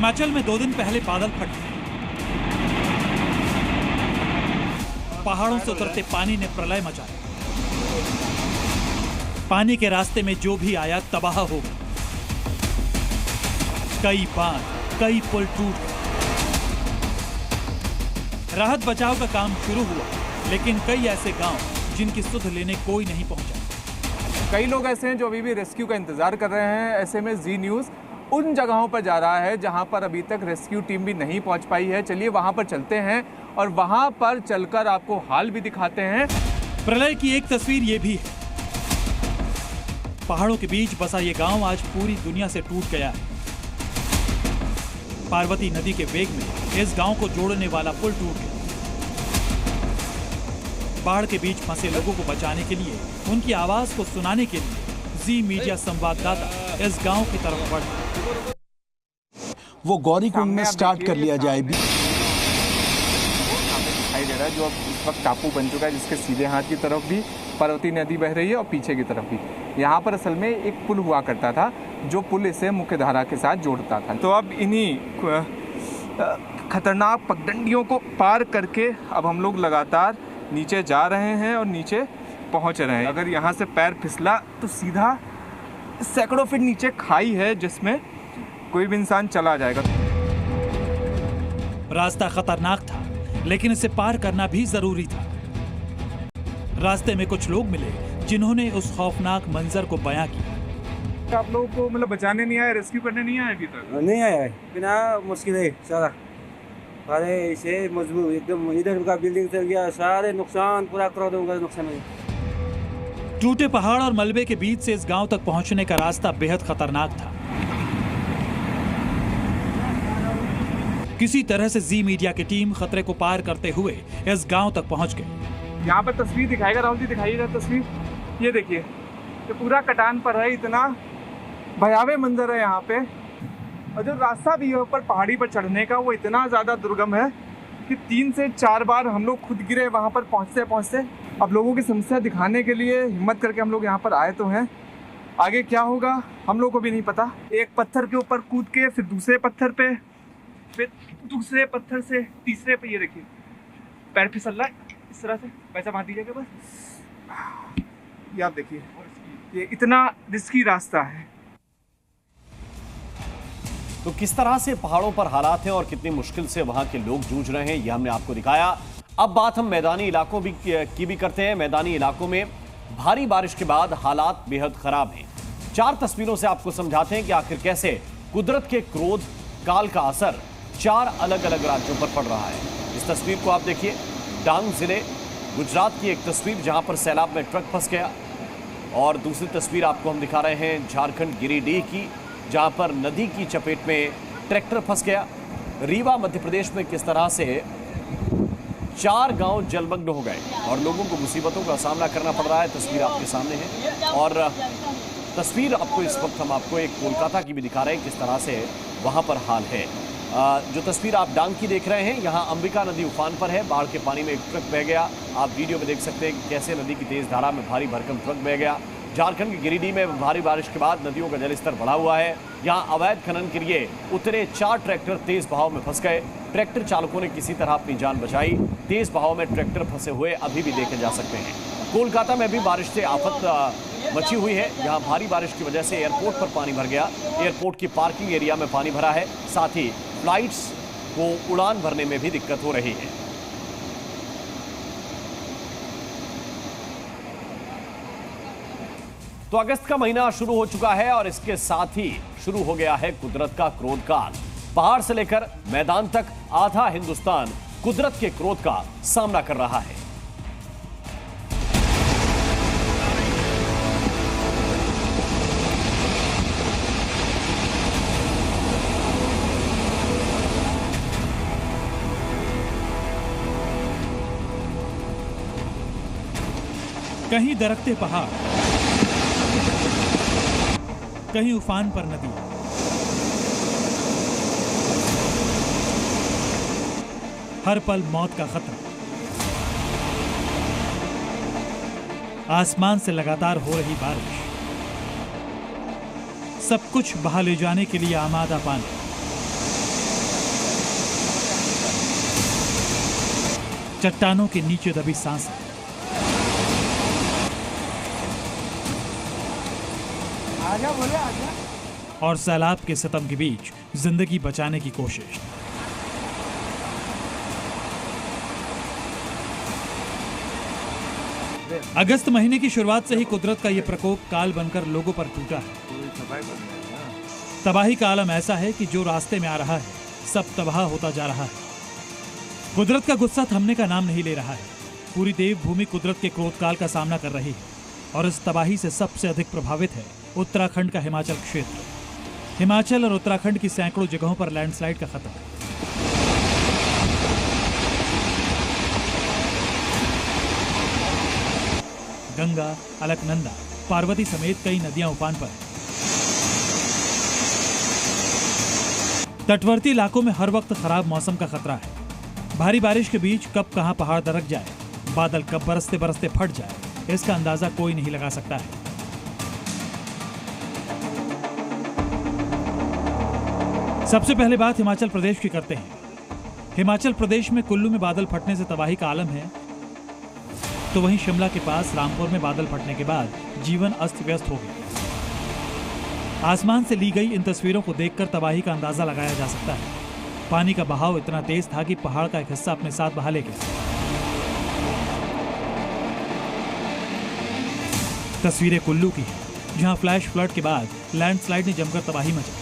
हिमाचल में 2 दिन पहले बादल फटे। पहाड़ों से उतरते पानी ने प्रलय मचाया। पानी के रास्ते में जो भी आया तबाह हो गया। कई बांध, कई पुल टूट गए। राहत बचाव का काम शुरू हुआ, लेकिन कई ऐसे गांव जिनकी सुध लेने कोई नहीं पहुंचा। कई लोग ऐसे हैं जो अभी भी रेस्क्यू का इंतजार कर रहे हैं। ऐसे में जी न्यूज़ उन जगहों पर जा रहा है जहां पर अभी तक रेस्क्यू टीम भी नहीं पहुंच पाई है। चलिए वहां पर चलते हैं और वहां पर चलकर आपको हाल भी दिखाते हैं। प्रलय की एक तस्वीर ये भी है। पहाड़ों के बीच बसा ये गांव आज पूरी दुनिया से टूट गया है। पार्वती नदी के वेग में इस गांव को जोड़ने वाला पुल टूट गया। बाढ़ के बीच फंसे लोगों को बचाने के लिए, उनकी आवाज को सुनाने के लिए जी मीडिया संवाददाता इस गांव की तरफ बढ़े। वो गौरीकुंड में स्टार्ट कर लिया जाए भी दिखाई दे रहा है, जो अब इस वक्त टापू बन चुका है, जिसके सीधे हाथ की तरफ भी पार्वती नदी बह रही है और पीछे की तरफ भी। यहाँ पर असल में एक पुल हुआ करता था जो पुल इसे मुख्य धारा के साथ जोड़ता था। तो अब इन्हीं खतरनाक पगडंडियों को पार करके अब हम लोग लगातार नीचे जा रहे हैं और नीचे पहुँच रहे हैं। अगर यहाँ से पैर फिसला तो सीधा सैकड़ों फीट नीचे खाई है जिसमें कोई भी इंसान चला जाएगा। रास्ता खतरनाक था, लेकिन इसे पार करना भी जरूरी था। रास्ते में कुछ लोग मिले जिन्होंने उस खौफनाक मंजर को बयां किया। आप लोगों को मतलब बचाने नहीं आए, रेस्क्यू करने नहीं आए अभी तक? नहीं आया है, बिना मुश्किल है सारा। सारे इसे मजबूत एकदम, इधर का बिल्डिंग चल गया, सारे नुकसान, पूरा करोड़ों का नुकसान है। टूटे पहाड़ और मलबे के बीच से इस गांव तक पहुंचने का रास्ता बेहद खतरनाक था। किसी तरह से जी मीडिया की टीम खतरे को पार करते हुए इस गांव तक पहुंच गई। यहाँ पर तस्वीर दिखाएगा राहुल जी, दिखाइएगा तस्वीर। ये देखिए, ये पूरा कटान पर है, इतना भयावह मंजर है यहाँ पे। और जो रास्ता भी है ऊपर पहाड़ी पर चढ़ने का, वो इतना ज़्यादा दुर्गम है कि 3 से 4 बार हम लोग खुद गिरे वहाँ पर पहुँचते पहुँचते। अब लोगों की समस्या दिखाने के लिए हिम्मत करके हम लोग यहाँ पर आए तो हैं। आगे क्या होगा हम लोग को भी नहीं पता। एक पत्थर के ऊपर कूद के फिर दूसरे पत्थर पे, फिर दूसरे पत्थर से तीसरे पे, ये देखिए पैर फिसल रहा है इस तरह से। पैसा बांध दीजिएगा बस। ये आप देखिए, ये इतना रिस्की रास्ता है। तो किस तरह से पहाड़ों पर हालात हैं और कितनी मुश्किल से वहां के लोग जूझ रहे हैं, यह हमने आपको दिखाया। अब बात हम मैदानी इलाकों की भी करते हैं। मैदानी इलाकों में भारी बारिश के बाद हालात बेहद खराब हैं। 4 तस्वीरों से आपको समझाते हैं कि आखिर कैसे कुदरत के क्रोध काल का असर 4 अलग अलग राज्यों पर पड़ रहा है। इस तस्वीर को आप देखिए, डांग जिले गुजरात की एक तस्वीर जहां पर सैलाब में ट्रक फंस गया। और दूसरी तस्वीर आपको हम दिखा रहे हैं झारखंड गिरिडीह की, जहां पर नदी की चपेट में ट्रैक्टर फंस गया। रीवा मध्य प्रदेश में किस तरह से 4 गांव जलमग्न हो गए और लोगों को मुसीबतों का सामना करना पड़ रहा है। तस्वीर आपके सामने है। और तस्वीर आपको इस वक्त हम आपको एक कोलकाता की भी दिखा रहे हैं, किस तरह से वहां पर हाल है। जो तस्वीर आप डांग की देख रहे हैं, यहाँ अंबिका नदी उफान पर है। बाढ़ के पानी में एक ट्रक बह गया। आप वीडियो में देख सकते हैं कि कैसे नदी की तेज धारा में भारी भरकम ट्रक बह गया। झारखंड के गिरिडीह में भारी बारिश के बाद नदियों का जलस्तर बढ़ा हुआ है। यहाँ अवैध खनन के लिए उतरे 4 ट्रैक्टर तेज बहाव में फंस गए। ट्रैक्टर चालकों ने किसी तरह अपनी जान बचाई। तेज बहाव में ट्रैक्टर फंसे हुए अभी भी देखे जा सकते हैं। कोलकाता में भी बारिश से आफत मची हुई है। यहाँ भारी बारिश की वजह से एयरपोर्ट पर पानी भर गया। एयरपोर्ट की पार्किंग एरिया में पानी भरा है। साथ ही फ्लाइट्स को उड़ान भरने में भी दिक्कत हो रही है। तो अगस्त का महीना शुरू हो चुका है और इसके साथ ही शुरू हो गया है कुदरत का क्रोध काल। पहाड़ से लेकर मैदान तक आधा हिंदुस्तान कुदरत के क्रोध का सामना कर रहा है। कहीं दरकते पहाड़, कहीं उफान पर नदी। हर पल मौत का खतरा। आसमान से लगातार हो रही बारिश, सब कुछ बहा ले जाने के लिए आमादा पानी। चट्टानों के नीचे दबी सांसें, आजा बोले आजा। और सैलाब के सितम के बीच जिंदगी बचाने की कोशिश। अगस्त महीने की शुरुआत से ही कुदरत का यह प्रकोप काल बनकर लोगों पर टूटा है। तबाही का आलम ऐसा है कि जो रास्ते में आ रहा है सब तबाह होता जा रहा है। कुदरत का गुस्सा थमने का नाम नहीं ले रहा है। पूरी देवभूमि कुदरत के क्रोध काल का सामना कर रही है और इस तबाही से सबसे अधिक प्रभावित है उत्तराखंड का हिमाचल क्षेत्र। हिमाचल और उत्तराखंड की सैकड़ों जगहों पर लैंडस्लाइड का खतरा है। गंगा, अलकनंदा, पार्वती समेत कई नदियां उफान पर हैं। तटवर्ती इलाकों में हर वक्त खराब मौसम का खतरा है। भारी बारिश के बीच कब कहां पहाड़ दरक जाए, बादल कब बरसते बरसते फट जाए, इसका अंदाजा कोई नहीं लगा सकता है। सबसे पहले बात हिमाचल प्रदेश की करते हैं। हिमाचल प्रदेश में कुल्लू में बादल फटने से तबाही का आलम है, तो वहीं शिमला के पास रामपुर में बादल फटने के बाद जीवन अस्त व्यस्त हो गया। आसमान से ली गई इन तस्वीरों को देखकर तबाही का अंदाजा लगाया जा सकता है। पानी का बहाव इतना तेज था कि पहाड़ का एक हिस्सा अपने साथ बहा ले गया। तस्वीरें कुल्लू की हैं, जहां फ्लैश फ्लड के बाद लैंडस्लाइड ने जमकर तबाही मचाई।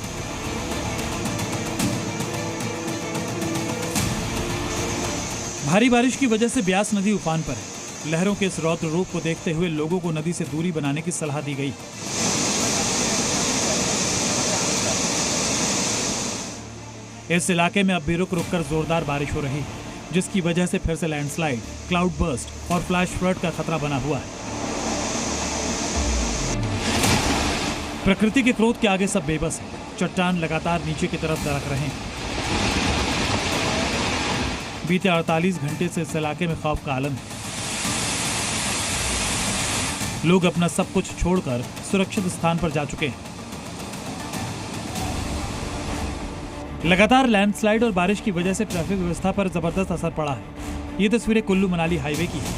भारी बारिश की वजह से ब्यास नदी उफान पर है। लहरों के इस रौद्र रूप को देखते हुए लोगों को नदी से दूरी बनाने की सलाह दी गई। इस इलाके में अब भी रुक रुक कर जोरदार बारिश हो रही है, जिसकी वजह से फिर से लैंडस्लाइड, क्लाउड बर्स्ट और फ्लैश फ्लड का खतरा बना हुआ है। प्रकृति के क्रोध के आगे सब बेबस है। चट्टान लगातार नीचे की तरफ दरक रहे हैं। बीते 48 घंटे से इस इलाके में खौफ का आलम है। लोग अपना सब कुछ छोड़कर सुरक्षित स्थान पर जा चुके हैं। लगातार लैंडस्लाइड और बारिश की वजह से ट्रैफिक व्यवस्था पर जबरदस्त असर पड़ा है। ये तस्वीरें कुल्लू मनाली हाईवे की हैं,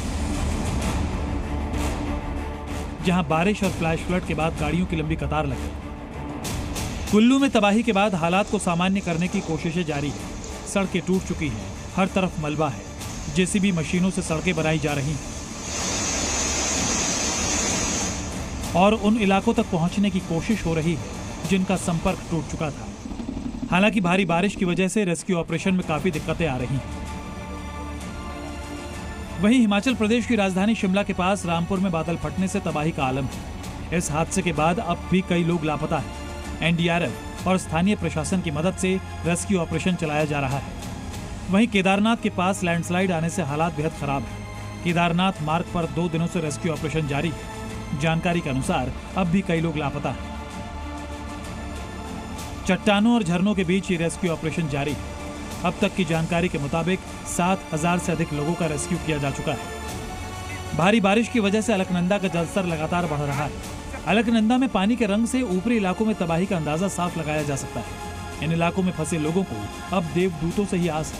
जहां बारिश और फ्लैश फ्लड के बाद गाड़ियों की लंबी कतार लगी। कुल्लू में तबाही के बाद हालात को सामान्य करने की कोशिशें जारी है। सड़कें टूट चुकी हैं, हर तरफ मलबा है। जेसीबी मशीनों से सड़कें बनाई जा रही हैं और उन इलाकों तक पहुंचने की कोशिश हो रही है जिनका संपर्क टूट चुका था। हालांकि भारी बारिश की वजह से रेस्क्यू ऑपरेशन में काफी दिक्कतें आ रही हैं। वहीं हिमाचल प्रदेश की राजधानी शिमला के पास रामपुर में बादल फटने से तबाही का आलम है। इस हादसे के बाद अब भी कई लोग लापता हैं। एनडीआरएफ और स्थानीय प्रशासन की मदद से रेस्क्यू ऑपरेशन चलाया जा रहा है। वहीं केदारनाथ के पास लैंडस्लाइड आने से हालात बेहद खराब है। केदारनाथ मार्ग पर 2 दिनों से रेस्क्यू ऑपरेशन जारी है। जानकारी के अनुसार अब भी कई लोग लापता हैं। चट्टानों और झरनों के बीच ये रेस्क्यू ऑपरेशन जारी है। अब तक की जानकारी के मुताबिक 7,000 से अधिक लोगों का रेस्क्यू किया जा चुका है। भारी बारिश की वजह से अलकनंदा का जलस्तर लगातार बढ़ रहा है। अलकनंदा में पानी के रंग से ऊपरी इलाकों में तबाही का अंदाजा साफ लगाया जा सकता है। इन इलाकों में फंसे लोगों को अब देवदूतों से ही आस है,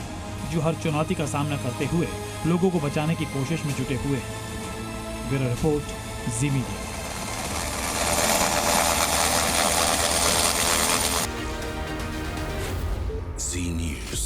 जो हर चुनौती का सामना करते हुए लोगों को बचाने की कोशिश में जुटे हुए हैं। ब्यूरो रिपोर्ट, जी मीडिया। Z News.